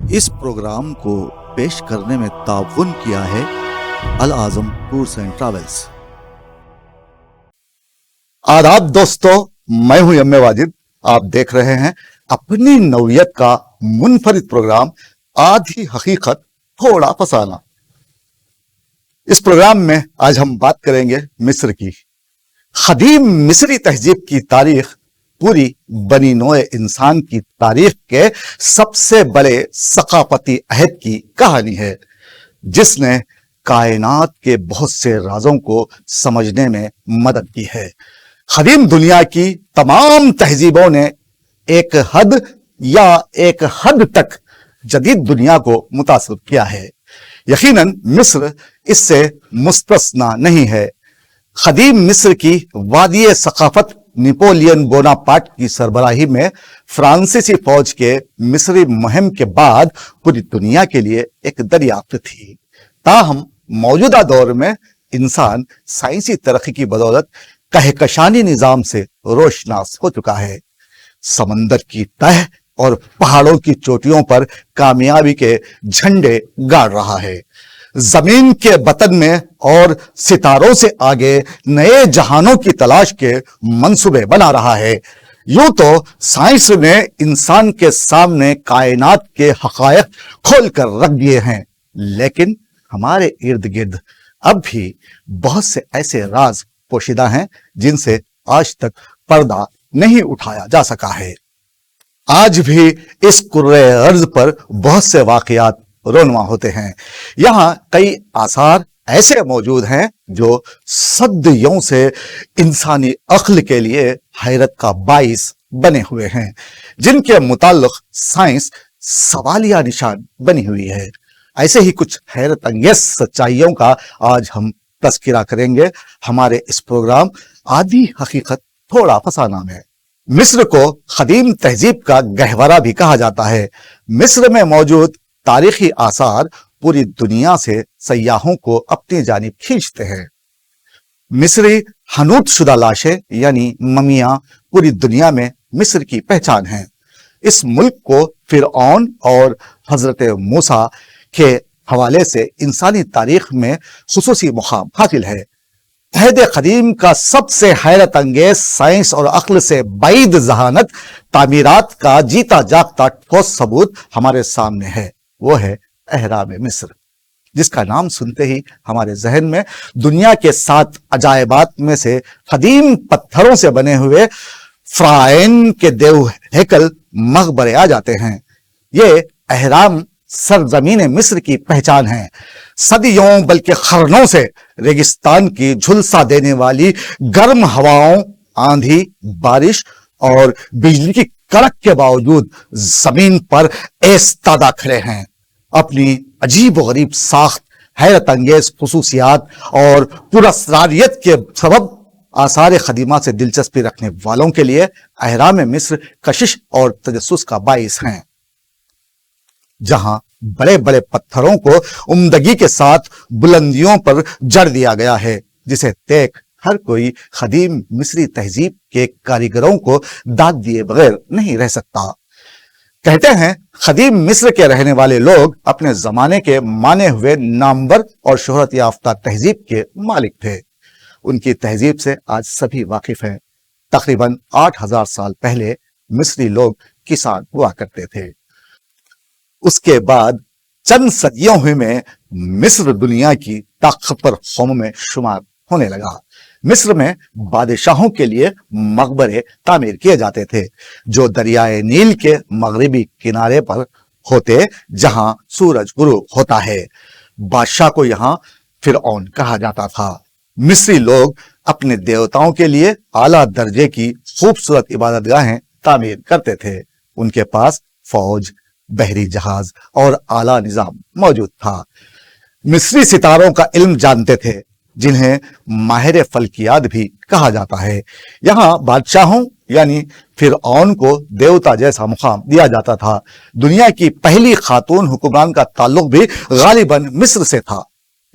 اس programme کو پیش کرنے میں تعاون کیا ہے العظم ٹورز اینڈ ٹریولز۔ آداب دوستو، میں ہوں یم واجد۔ آپ دیکھ رہے ہیں اپنی نوعیت کا منفرد پروگرام آدھی حقیقت تھوڑا فسانہ۔ اس پروگرام میں آج ہم بات کریں گے مصر کی۔ قدیم مصری تہذیب کی تاریخ پوری بنی نوع انسان کی تاریخ کے سب سے بڑے ثقافتی عہد کی کہانی ہے، جس نے کائنات کے بہت سے رازوں کو سمجھنے میں مدد کی ہے۔ قدیم دنیا کی تمام تہذیبوں نے ایک حد تک جدید دنیا کو متاثر کیا ہے۔ یقیناً مصر اس سے مستثنا نہیں ہے۔ قدیم مصر کی وادی ثقافت نپولین بوناپارٹ کی سربراہی میں فرانسیسی فوج کے مصری مہم کے بعد پوری دنیا کے لیے ایک دریافت تھی۔ تاہم موجودہ دور میں انسان سائنسی ترقی کی بدولت کہکشانی نظام سے روشناس ہو چکا ہے۔ سمندر کی تہہ اور پہاڑوں کی چوٹیوں پر کامیابی کے جھنڈے گاڑ رہا ہے۔ زمین کے بطن میں اور ستاروں سے آگے نئے جہانوں کی تلاش کے منصوبے بنا رہا ہے۔ یوں تو سائنس نے انسان کے سامنے کائنات کے حقائق کھول کر رکھ دیے ہیں، لیکن ہمارے ارد گرد اب بھی بہت سے ایسے راز پوشیدہ ہیں جن سے آج تک پردہ نہیں اٹھایا جا سکا ہے۔ آج بھی اس کرۂ ارض پر بہت سے واقعات رونما ہوتے ہیں۔ یہاں کئی آثار ایسے موجود ہیں جو صدیوں سے انسانی عقل کے لیے حیرت کا باعث بنے ہوئے ہیں، جن کے متعلق سائنس سوالیہ نشان بنی ہوئی ہے۔ ایسے ہی کچھ حیرت انگیز سچائیوں کا آج ہم تذکرہ کریں گے ہمارے اس پروگرام آدھی حقیقت تھوڑا فسانہ میں۔ مصر کو قدیم تہذیب کا گہورہ بھی کہا جاتا ہے۔ مصر میں موجود تاریخی آثار پوری دنیا سے سیاحوں کو اپنی جانب کھینچتے ہیں۔ مصری حنوط شدہ لاشیں یعنی ممیاں پوری دنیا میں مصر کی پہچان ہیں۔ اس ملک کو فرعون اور حضرت موسیٰ کے حوالے سے انسانی تاریخ میں خصوصی مقام حاصل ہے۔ عہد قدیم کا سب سے حیرت انگیز سائنس اور عقل سے بعید ذہانت تعمیرات کا جیتا جاگتا ٹھوس ثبوت ہمارے سامنے ہے۔ وہ ہے اہرام مصر، جس کا نام سنتے ہی ہمارے ذہن میں دنیا کے 7 عجائبات میں سے قدیم پتھروں سے بنے ہوئے فرعون کے دیو ہیکل مقبرے آ جاتے ہیں۔ یہ اہرام سرزمین مصر کی پہچان ہے۔ صدیوں بلکہ قرنوں سے ریگستان کی جھلسا دینے والی گرم ہواؤں، آندھی، بارش اور بجلی کی کڑک کے باوجود زمین پر ایستادہ کھڑے ہیں۔ اپنی عجیب و غریب ساخت، حیرت انگیز خصوصیات اور پراسراریت کے سبب آثار قدیمہ سے دلچسپی رکھنے والوں کے لیے اہرام مصر کشش اور تجسس کا باعث ہیں۔ جہاں بڑے بڑے پتھروں کو عمدگی کے ساتھ بلندیوں پر جڑ دیا گیا ہے، جسے دیکھ ہر کوئی قدیم مصری تہذیب کے کاریگروں کو داد دیے بغیر نہیں رہ سکتا۔ کہتے ہیں قدیم مصر کے رہنے والے لوگ اپنے زمانے کے مانے ہوئے نامور اور شہرت یافتہ تہذیب کے مالک تھے۔ ان کی تہذیب سے آج سبھی واقف ہیں۔ تقریباً 8000 سال پہلے مصری لوگ کسان ہوا کرتے تھے۔ اس کے بعد چند صدیوں میں مصر دنیا کی طاقتور قوموں میں شمار ہونے لگا۔ مصر میں بادشاہوں کے لیے مقبرے تعمیر کیے جاتے تھے، جو دریائے نیل کے مغربی کنارے پر ہوتے، جہاں سورج غروب ہوتا ہے۔ بادشاہ کو یہاں فرعون کہا جاتا تھا۔ مصری لوگ اپنے دیوتاؤں کے لیے اعلیٰ درجے کی خوبصورت عبادت گاہیں تعمیر کرتے تھے۔ ان کے پاس فوج، بحری جہاز اور اعلیٰ نظام موجود تھا۔ مصری ستاروں کا علم جانتے تھے، جنہیں ماہر فلکیات بھی کہا جاتا ہے۔ یہاں بادشاہوں یعنی فرعون کو دیوتا جیسا مقام دیا جاتا تھا۔ دنیا کی پہلی خاتون حکمران کا تعلق بھی غالباً مصر سے تھا۔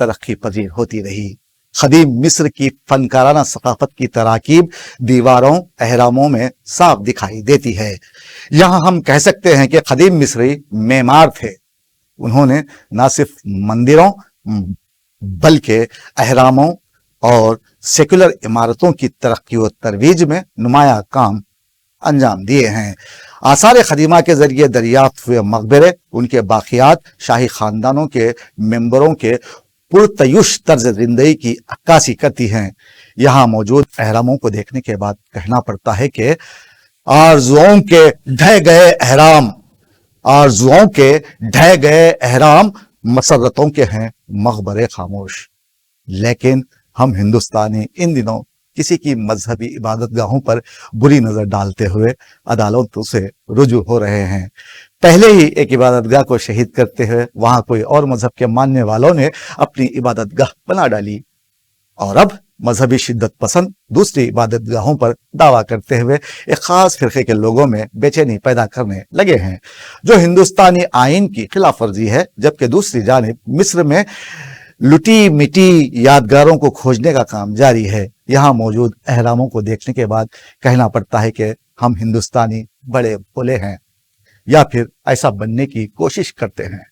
ترقی پذیر ہوتی رہی۔ قدیم مصر کی فنکارانہ ثقافت کی تراکیب دیواروں اہراموں میں صاف دکھائی دیتی ہے۔ یہاں ہم کہہ سکتے ہیں کہ قدیم مصری معمار تھے۔ انہوں نے نہ صرف مندروں بلکہ اہراموں اور سیکولر عمارتوں کی ترقی و ترویج میں نمایاں کام انجام دیے ہیں۔ آثار قدیمہ کے ذریعے دریافت ہوئے مقبرے ان کے باقیات شاہی خاندانوں کے ممبروں کے پرتیش طرز زندگی کی عکاسی کرتی ہیں۔ یہاں موجود اہراموں کو دیکھنے کے بعد کہنا پڑتا ہے کہ آرزوؤں کے ڈھہ گئے اہرام مسرتوں کے ہیں مقبرے خاموش۔ لیکن ہم ہندوستانی ان دنوں کسی کی مذہبی عبادت گاہوں پر بری نظر ڈالتے ہوئے عدالتوں سے رجوع ہو رہے ہیں۔ پہلے ہی ایک عبادت گاہ کو شہید کرتے ہوئے وہاں کوئی اور مذہب کے ماننے والوں نے اپنی عبادت گاہ بنا ڈالی، اور اب مذہبی شدت پسند دوسری عبادت گاہوں پر دعویٰ کرتے ہوئے ایک خاص فرقے کے لوگوں میں بے چینی پیدا کرنے لگے ہیں، جو ہندوستانی آئین کی خلاف ورزی ہے۔ جبکہ دوسری جانب مصر میں لٹی مٹی یادگاروں کو کھوجنے کا کام جاری ہے۔ یہاں موجود اہراموں کو دیکھنے کے بعد کہنا پڑتا ہے کہ ہم ہندوستانی بڑے بھولے ہیں، یا پھر ایسا بننے کی کوشش کرتے ہیں،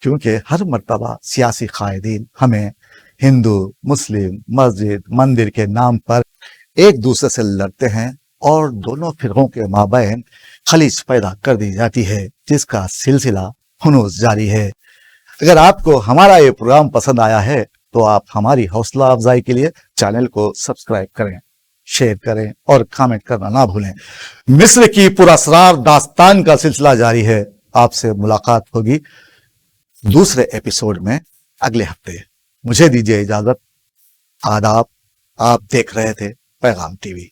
کیونکہ ہر مرتبہ سیاسی قائدین ہمیں ہندو مسلم مسجد مندر کے نام پر ایک دوسرے سے لڑتے ہیں، اور دونوں فرقوں کے مابین خلیج پیدا کر دی جاتی ہے، جس کا سلسلہ ہنوز جاری ہے۔ اگر آپ کو ہمارا یہ پروگرام پسند آیا ہے تو آپ ہماری حوصلہ افزائی کے لیے چینل کو سبسکرائب کریں، شیئر کریں اور کامنٹ کرنا نہ بھولیں۔ مصر کی پراسرار داستان کا سلسلہ جاری ہے۔ آپ سے ملاقات ہوگی دوسرے ایپیسوڈ میں اگلے ہفتے۔ مجھے دیجیے اجازت۔ آداب۔ آپ دیکھ رہے تھے پیغام ٹی وی۔